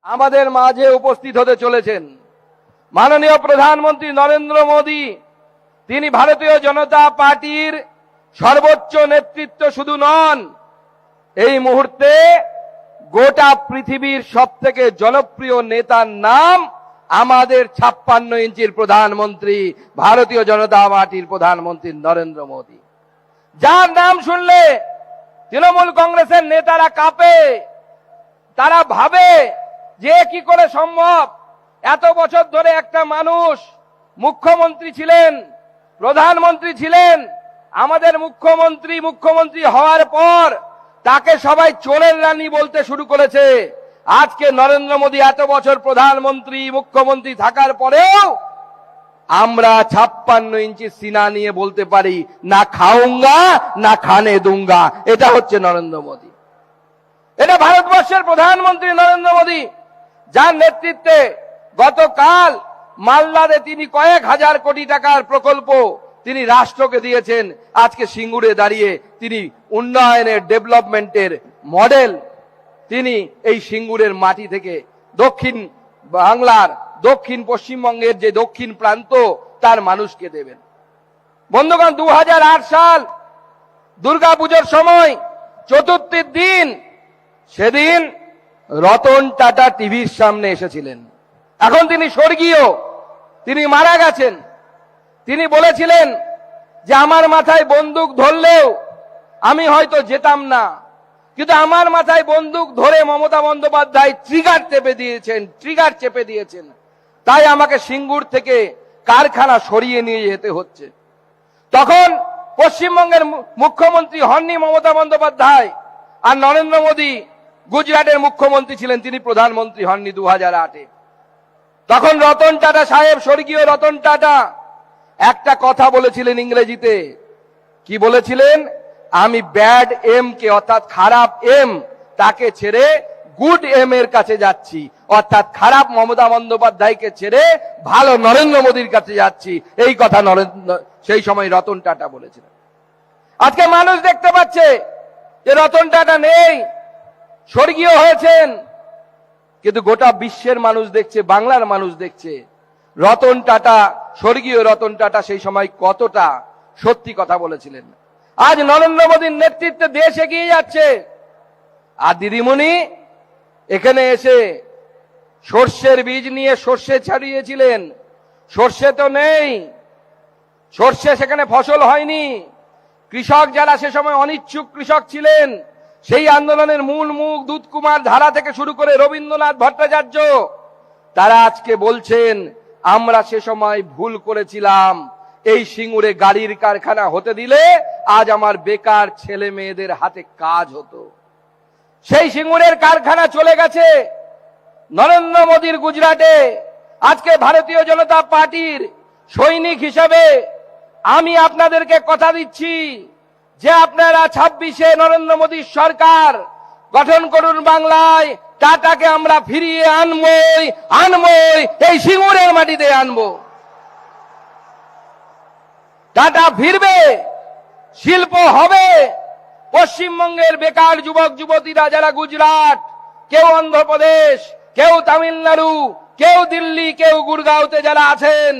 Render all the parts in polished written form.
আমাদের মাঝে উপস্থিত হতে চলেছেন মাননীয় প্রধানমন্ত্রী নরেন্দ্র মোদী। তিনি ভারতীয় জনতা পার্টির সর্বোচ্চ নেতৃত্ব শুধু নন, এই মুহূর্তে গোটা পৃথিবীর সবথেকে জনপ্রিয় নেতার নাম আমাদের 56 ইঞ্চির প্রধানমন্ত্রী, ভারতীয় জনতা পার্টির প্রধানমন্ত্রী নরেন্দ্র মোদী, যার নাম শুনলে তৃণমূল কংগ্রেসের নেতারা কাঁপে। তারা ভাবে যে কি করে সম্ভব, এত বছর ধরে একটা মানুষ মুখ্যমন্ত্রী ছিলেন, প্রধানমন্ত্রী ছিলেন, আমাদের মুখ্যমন্ত্রী হওয়ার পর তাকে সবাই চোরের রানী বলতে শুরু করেছে। আজকে নরেন্দ্র মোদী এত বছর প্রধানমন্ত্রী মুখ্যমন্ত্রী থাকার পরেও আমরা 56 ইঞ্চি সিনা নিয়ে বলতে পারি, না খাউঙ্গা না খানে দুঙ্গা। এটা হচ্ছে নরেন্দ্র মোদী, এটা ভারতবর্ষের প্রধানমন্ত্রী নরেন্দ্র মোদী, যার নেতৃত্বে গতকাল মালদাতে তিনি কয়েক হাজার কোটি টাকার প্রকল্প তিনি রাষ্ট্রকে দিয়েছেন। আজকে সিঙ্গুরে দাঁড়িয়ে তিনি উন্নয়নের ডেভেলপমেন্টের মডেল তিনি এই সিঙ্গুরের মাটি থেকে দক্ষিণ বাংলার, দক্ষিণ পশ্চিমবঙ্গের যে দক্ষিণ প্রান্ত তার মানুষকে দেবেন। বন্ধুগণ, 2008 সাল দুর্গাপুজোর সময় চতুর্থীর দিন, সেদিন রতন টাটা টিভির সামনে এসেছিলেন। এখন তিনি স্বর্গীয়, তিনি মারা গেছেন। তিনি বলেছিলেন যে আমার মাথায় বন্দুক ধরলেও আমি হয়তো যেতাম না, কিন্তু আমার মাথায় বন্দুক ধরে মমতা বন্দ্যোপাধ্যায় ট্রিগার চেপে দিয়েছেন, তাই আমাকে সিঙ্গুর থেকে কারখানা সরিয়ে নিয়ে যেতে হচ্ছে। তখন পশ্চিমবঙ্গের মুখ্যমন্ত্রী হননি মমতা বন্দ্যোপাধ্যায়, আর নরেন্দ্র মোদী গুজরাটের মুখ্যমন্ত্রী ছিলেন, তিনি প্রধানমন্ত্রী হননি 2008-এ। তখন রতন টাটা সাহেব, স্বর্গীয় রতন টাটা একটা কথা বলেছিলেন ইংরেজিতে। কি বলেছিলেন? আমি ব্যাড এম কে, অর্থাৎ খারাপ এম, তাকে ছেড়ে গুড এম এর কাছে যাচ্ছি, অর্থাৎ খারাপ মমতা বন্দ্যোপাধ্যায়কে ছেড়ে ভালো নরেন্দ্র মোদীর কাছে যাচ্ছি। এই কথা সেই সময় রতন টাটা বলেছিলেন। আজকে মানুষ দেখতে পাচ্ছে যে রতন টাটা নেই, স্বর্গীয় হয়েছেন, কিন্তু গোটা বিশ্বের মানুষ দেখছে, বাংলার মানুষ দেখছে রতন টাটা, স্বর্গীয় রতন টাটা সেই সময় কতটা সত্যি কথা বলেছিলেন। আজ নরেন্দ্র মোদীর নেতৃত্বে দেশ এগিয়ে যাচ্ছে। আর দিদিমণি এখানে এসে সর্ষের বীজ নিয়ে সর্ষে ছাড়িয়েছিলেন, সর্ষে তো নেই, সর্ষে সেখানে ফসল হয়নি। কৃষক যারা সে সময় অনিচ্ছুক কৃষক ছিলেন, সেই আন্দোলনের মূল মুখ দুধকুমার ধারা থেকে শুরু করে রবীন্দ্রনাথ ভট্টাচার্য, তারা আজকে বলছেন আমরা সে সময় ভুল করেছিলাম, এই সিঙ্গুরে গাড়ির কারখানা হতে দিলে আজ আমার বেকার ছেলে মেয়েদের হাতে কাজ হতো। সেই সিঙ্গুরের কারখানা চলে গেছে নরেন্দ্র মোদীর গুজরাটে। আজকে ভারতীয় জনতা পার্টির সৈনিক হিসেবে আমি আপনাদেরকে কথা দিচ্ছি যে আপনারা 26-এ নরেন্দ্র মোদীর সরকার গঠন করুন, বাংলায় টাটাকে আমরা ফিরিয়ে আনবই, এই সিঙ্গুরের মাটিতে আনবো। টাটা ফিরবে, শিল্প হবে। পশ্চিমবঙ্গের বেকার যুবক যুবতীরা যারা গুজরাট, কেউ অন্ধ্রপ্রদেশ, কেউ তামিলনাড়ু, কেউ দিল্লি, কেউ গুরগাঁওতে যারা আছেন,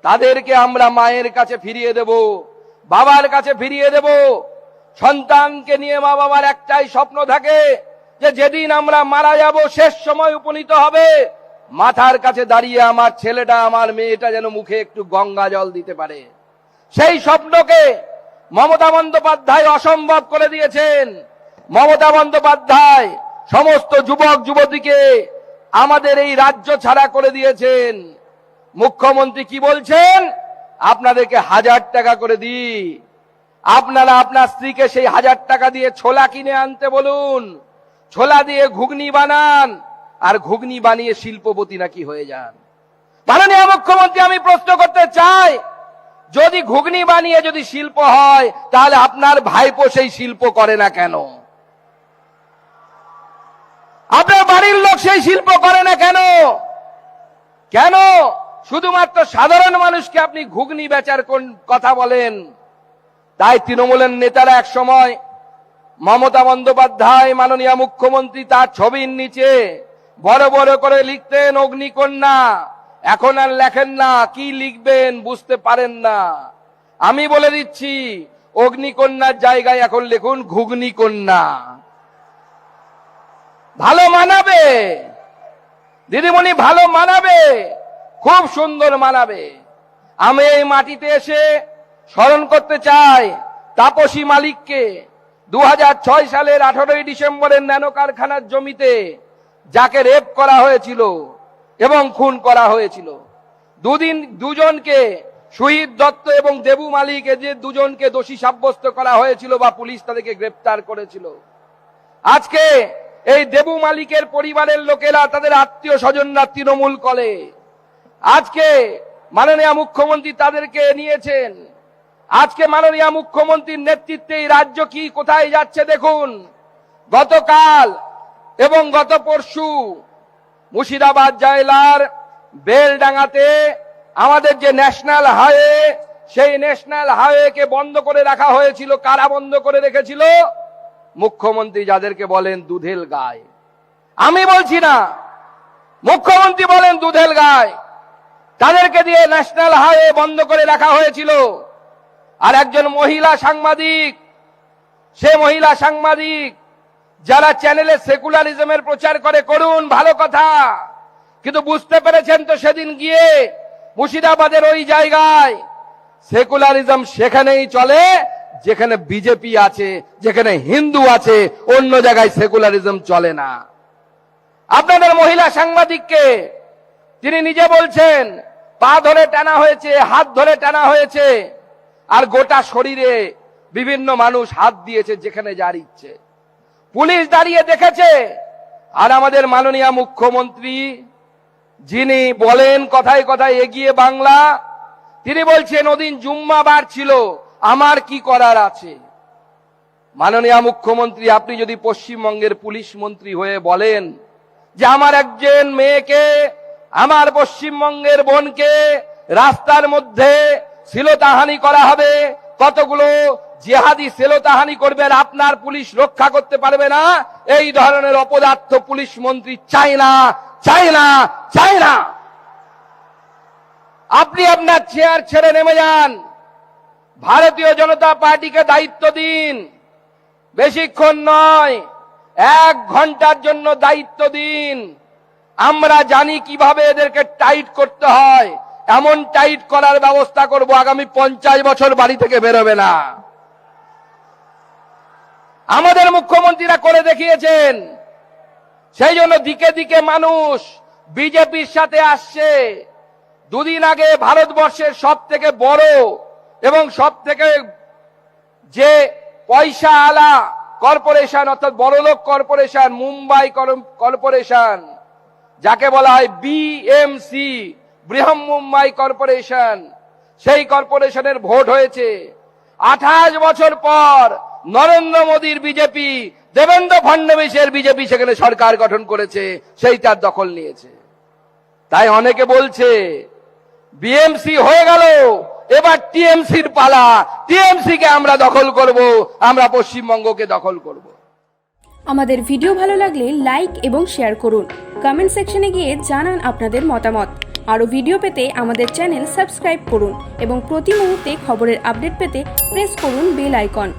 তাদেরকে আমরা মায়ের কাছে ফিরিয়ে দেব, বাবার কাছে ফিরিয়ে দেব। সন্তানকে নিয়ে মা বাবার একটাই স্বপ্ন থাকে যে যেদিন আমরা মারা যাব, শেষ সময় উপনীত হবে, মাথার কাছে দাঁড়িয়ে আমার ছেলেটা, আমার মেয়েটা যেন মুখে একটু গঙ্গা জল দিতে পারে। সেই স্বপ্নকে মমতা বন্দ্যোপাধ্যায় অসম্ভব করে দিয়েছেন। মমতা বন্দ্যোপাধ্যায় সমস্ত যুবক যুবতীকে আমাদের এই রাজ্য ছাড়া করে দিয়েছেন। মুখ্যমন্ত্রী কি বলছেন? আপনাদেরকে 1000 টাকা করে দিই, আপনারা আপনার স্ত্রীকে সেই 1000 টাকা দিয়ে ছোলা কিনে আনতে বলুন, ছোলা দিয়ে ঘুগনি বানান, আর ঘুগনি বানিয়ে শিল্পপতি নাকি হয়ে যান। মাননীয় মুখ্যমন্ত্রী, আমি প্রশ্ন করতে চাই, যদি ঘুগনি বানিয়ে যদি শিল্প হয়, তাহলে আপনার ভাইপো সেই শিল্প করে না কেন? আপনার বাড়ির লোক সেই শিল্প করে না কেন? কেন শুধুমাত্র সাধারণ মানুষকে আপনি ঘুগনি বেচার কথা বলেন? তাই তৃণমূলের নেতারা এক সময় মমতা বন্দ্যোপাধ্যায় মাননীয় মুখ্যমন্ত্রী তার ছবির নিচে বড় বড় করে লিখতেন অগ্নিকন্যা, এখন আর লেখেন না, কি লিখবেন বুঝতে পারেন না। আমি বলে দিচ্ছি, অগ্নিকন্যার জায়গায় এখন লিখুন ঘুগনি কন্যা, ভালো মানাবে দিদিমণি, ভালো মানাবে, খুব সুন্দর মানাবে। আমি এই মাটিতে এসে স্মরণ করতে চাই তাপসী মালিককে। 2006 সালের 18 ডিসেম্বরের ন্যানো কারখানার জমিতে যাকে রেপ করা হয়েছিল এবং খুন করা হয়েছিল, দুজনকে শহীদ দত্ত এবং দেবু মালিক, যে দুজনকে দোষী সাব্যস্ত করা হয়েছিল বা পুলিশ তাদেরকে গ্রেপ্তার করেছিল। আজকে এই দেবু মালিকের পরিবারের লোকেরা, তাদের আত্মীয় স্বজনরা তৃণমূল করে। আজকে মাননীয় মুখ্যমন্ত্রী তাদেরকে নিয়েছেন। আজকে মাননীয় মুখ্যমন্ত্রীর নেতৃত্বে এই রাজ্য কি কোথায় যাচ্ছে দেখুন। গতকাল এবং গত পরশু মুর্শিদাবাদ জেলার বেলডাঙ্গাতে আমাদের যে ন্যাশনাল হাইওয়ে, সেই ন্যাশনাল হাইওয়েকে বন্ধ করে রাখা হয়েছিল। কারা বন্ধ করে রেখেছিল? মুখ্যমন্ত্রী, যাদেরকে বলেন দুধেল গায়। আমি বলছি না, মুখ্যমন্ত্রী বলেন দুধেল গায়। তাদেরকে দিয়ে ন্যাশনাল হাইওয়ে বন্ধ করে রাখা হয়েছিল। আর একজন মহিলা সাংবাদিক, সে মহিলা সাংবাদিক যারা চ্যানেলে সেকুলারিজমের প্রচার করে, করুন, ভালো কথা, কিন্তু বুঝতে পেরেছেন তো সেদিন গিয়ে মুর্শিদাবাদের ওই জায়গায় সেকুলারিজম সেখানেই চলে যেখানে বিজেপি আছে, যেখানে হিন্দু আছে, অন্য জায়গায় সেকুলারিজম চলে না। আপনাদের মহিলা সাংবাদিককে তিনি নিজে বলছেন পা ধরে টানা হয়েছে, হাত ধরে টানা হয়েছে, আর গোটা শরীরে বিভিন্ন মানুষ হাত দিয়েছে যেখানে যার ইচ্ছে। পুলিশ দাঁড়িয়ে দেখেছে। আর আমাদের মাননীয় মুখ্যমন্ত্রী, যিনি বলেন কথায় কথায় এগিয়ে বাংলা, তিনি বলছেন ওদিন জুম্মাবার ছিল, আমার কি করার আছে। মাননীয় মুখ্যমন্ত্রী, আপনি যদি পশ্চিমবঙ্গের পুলিশ মন্ত্রী হয়ে বলেন যে আমার একজন মেয়েকে, আমার পশ্চিমবঙ্গের বোনকে রাস্তার মধ্যে শ্লীলতাহানি করা হবে, কতগুলো জিহাদি শ্লীলতাহানি করবে, আর আপনার পুলিশ রক্ষা করতে পারবে না, এই ধরনের অপদার্থ পুলিশ মন্ত্রী চাই না, চাই না, চাই না। আপনি আপনার চেয়ার ছেড়ে নেমে যান, ভারতীয় জনতা পার্টিকে দায়িত্ব দিন। বেশিক্ষণ নয়, 1 ঘন্টার জন্য দায়িত্ব দিন। আমরা জানি কিভাবে এদেরকে টাইট করতে হয়, এমন টাইট করার ব্যবস্থা করব আগামী 50 বছর বাড়ি থেকে বেরোবে না। আমাদের মুখ্যমন্ত্রীরা করে দেখিয়েছেন। সেই জন্য দিকে দিকে মানুষ বিজেপির সাথে আসছে। দুদিন আগে ভারতবর্ষের সব থেকে বড় এবং সব থেকে যে পয়সা আলা কর্পোরেশন, অর্থাৎ বড়লোক কর্পোরেশন, মুম্বাই কর্পোরেশন, যাকে বলা হয় বিএমসি, বৃহৎ মুম্বাই কর্পোরেশন, সেই কর্পোরেশনের ভোট হয়েছে। 28 বছর পর নরেন্দ্র মোদীর বিজেপি, দেবেন্দ্র ফডনবিসের বিজেপি সেখানে সরকার গঠন করেছে, সেইটার দখল নিয়েছে। তাই অনেকে বলছে বিএমসি হয়ে গেল, এবার টিএমসির পালা, টিএমসি কে আমরা দখল করব, আমরা পশ্চিমবঙ্গকে দখল করব। আমাদের ভিডিও ভালো লাগলে লাইক এবং শেয়ার করুন। কমেন্ট সেকশনে গিয়ে জানান আপনাদের মতামত। আরও ভিডিও পেতে আমাদের চ্যানেল সাবস্ক্রাইব করুন এবং প্রতি মুহূর্তে খবরের আপডেট পেতে প্রেস করুন বেল আইকন।